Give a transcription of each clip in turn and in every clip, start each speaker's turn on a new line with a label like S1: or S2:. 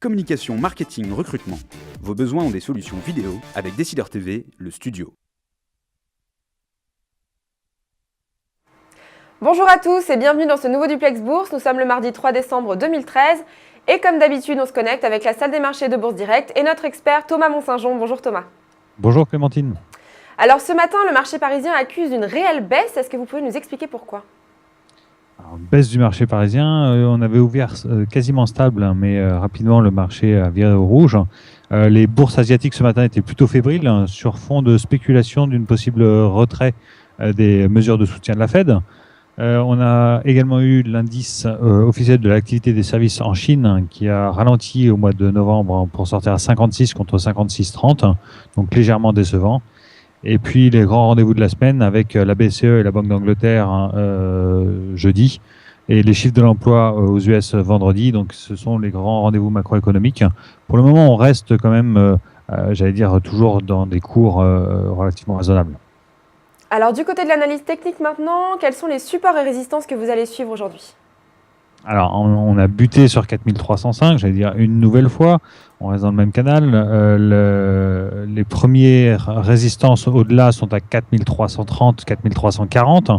S1: communication, marketing, recrutement. Vos besoins ont des solutions vidéo avec Décideur TV, le studio.
S2: Bonjour à tous et bienvenue dans ce nouveau Duplex Bourse. Nous sommes le mardi 3 décembre 2013 et comme d'habitude, on se connecte avec la salle des marchés de Bourse Direct et notre expert Thomas Monsaint-Jean. Bonjour Thomas.
S3: Bonjour Clémentine.
S2: Alors ce matin, le marché parisien accuse une réelle baisse. Est-ce que vous pouvez nous expliquer pourquoi ?
S3: Alors, baisse du marché parisien, on avait ouvert quasiment stable, mais rapidement le marché a viré au rouge. Les bourses asiatiques ce matin étaient plutôt fébriles sur fond de spéculation d'une possible retrait des mesures de soutien de la Fed. On a également eu l'indice officiel de l'activité des services en Chine qui a ralenti au mois de novembre pour sortir à 56 contre 56,30, donc légèrement décevant. Et puis les grands rendez-vous de la semaine avec la BCE et la Banque d'Angleterre jeudi et les chiffres de l'emploi aux US vendredi. Donc ce sont les grands rendez-vous macroéconomiques. Pour le moment, on reste quand même, toujours dans des cours relativement raisonnables.
S2: Alors du côté de l'analyse technique maintenant, quels sont les supports et résistances que vous allez suivre aujourd'hui ?
S3: Alors, on a buté sur 4305, une nouvelle fois. On reste dans le même canal. Les premières résistances au-delà sont à 4330, 4340.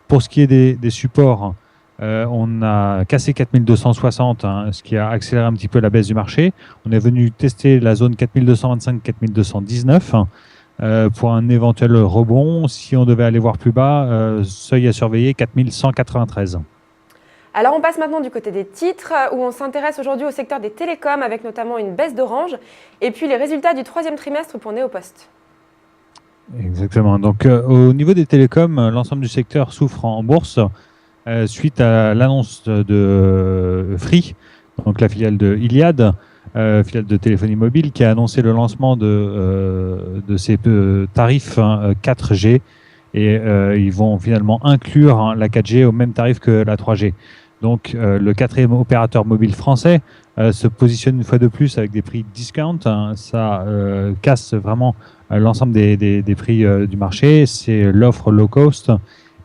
S3: Pour ce qui est des supports, on a cassé 4260, ce qui a accéléré un petit peu la baisse du marché. On est venu tester la zone 4225, 4219 pour un éventuel rebond. Si on devait aller voir plus bas, seuil à surveiller 4193.
S2: Alors on passe maintenant du côté des titres où on s'intéresse aujourd'hui au secteur des télécoms avec notamment une baisse d'Orange et puis les résultats du troisième trimestre pour Neopost.
S3: Exactement. Donc au niveau des télécoms, l'ensemble du secteur souffre en bourse suite à l'annonce de Free, donc la filiale de Iliad, filiale de téléphonie mobile, qui a annoncé le lancement de ses tarifs 4G et ils vont finalement inclure la 4G au même tarif que la 3G. Donc le quatrième opérateur mobile français se positionne une fois de plus avec des prix discount. Ça casse vraiment l'ensemble des prix du marché. C'est l'offre low cost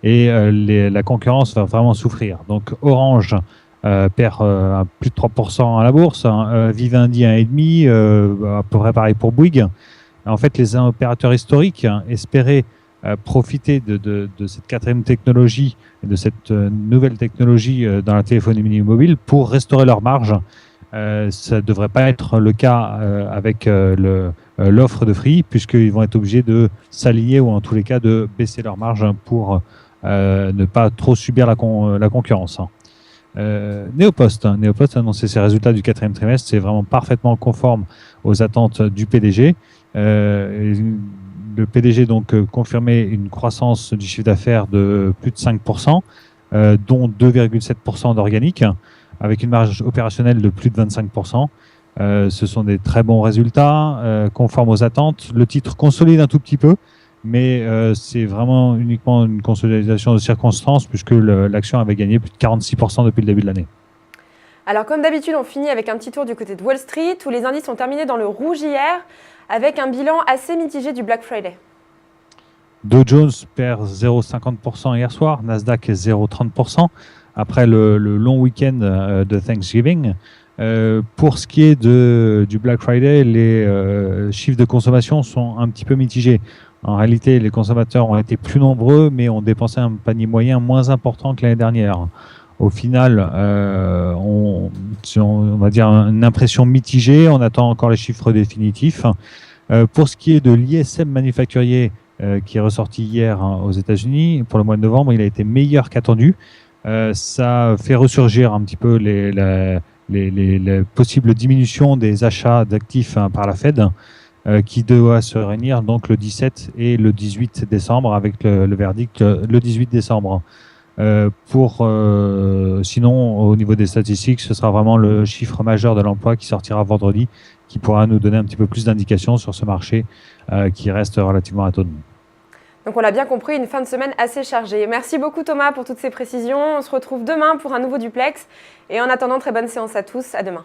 S3: et la concurrence va vraiment souffrir. Donc Orange perd plus de 3% à la bourse, Vivendi 1,5%, à peu près pareil pour Bouygues. En fait, les opérateurs historiques espéraient profiter de cette quatrième technologie et de cette nouvelle technologie dans la téléphonie mobile pour restaurer leur marge. Ça ne devrait pas être le cas avec l'offre de Free, puisqu'ils vont être obligés de s'aligner ou en tous les cas de baisser leur marge pour ne pas trop subir la concurrence. Neopost a annoncé ses résultats du quatrième trimestre. C'est vraiment parfaitement conforme aux attentes du PDG. Le PDG donc confirmé une croissance du chiffre d'affaires de plus de 5%, dont 2,7% d'organique, avec une marge opérationnelle de plus de 25%. Ce sont des très bons résultats, conformes aux attentes. Le titre consolide un tout petit peu, mais c'est vraiment uniquement une consolidation de circonstances, puisque l'action avait gagné plus de 46% depuis le début de l'année.
S2: Alors comme d'habitude, on finit avec un petit tour du côté de Wall Street, où les indices ont terminé dans le rouge hier, avec un bilan assez mitigé du Black Friday.
S3: Dow Jones perd 0,50% hier soir, Nasdaq 0,30%, après le long week-end de Thanksgiving. Pour ce qui est du Black Friday, les chiffres de consommation sont un petit peu mitigés. En réalité, les consommateurs ont été plus nombreux, mais ont dépensé un panier moyen moins important que l'année dernière. Au final, on va dire une impression mitigée. On attend encore les chiffres définitifs. Pour ce qui est de l'ISM manufacturier qui est ressorti hier aux États-Unis, pour le mois de novembre, il a été meilleur qu'attendu. Ça fait ressurgir un petit peu les possibles diminutions des achats d'actifs par la Fed, qui doit se réunir donc le 17 et le 18 décembre avec le verdict le 18 décembre. Sinon, au niveau des statistiques, ce sera vraiment le chiffre majeur de l'emploi qui sortira vendredi, qui pourra nous donner un petit peu plus d'indications sur ce marché qui reste relativement autonome.
S2: Donc on l'a bien compris, une fin de semaine assez chargée. Merci beaucoup Thomas pour toutes ces précisions. On se retrouve demain pour un nouveau Duplex. Et en attendant, très bonne séance à tous. À demain.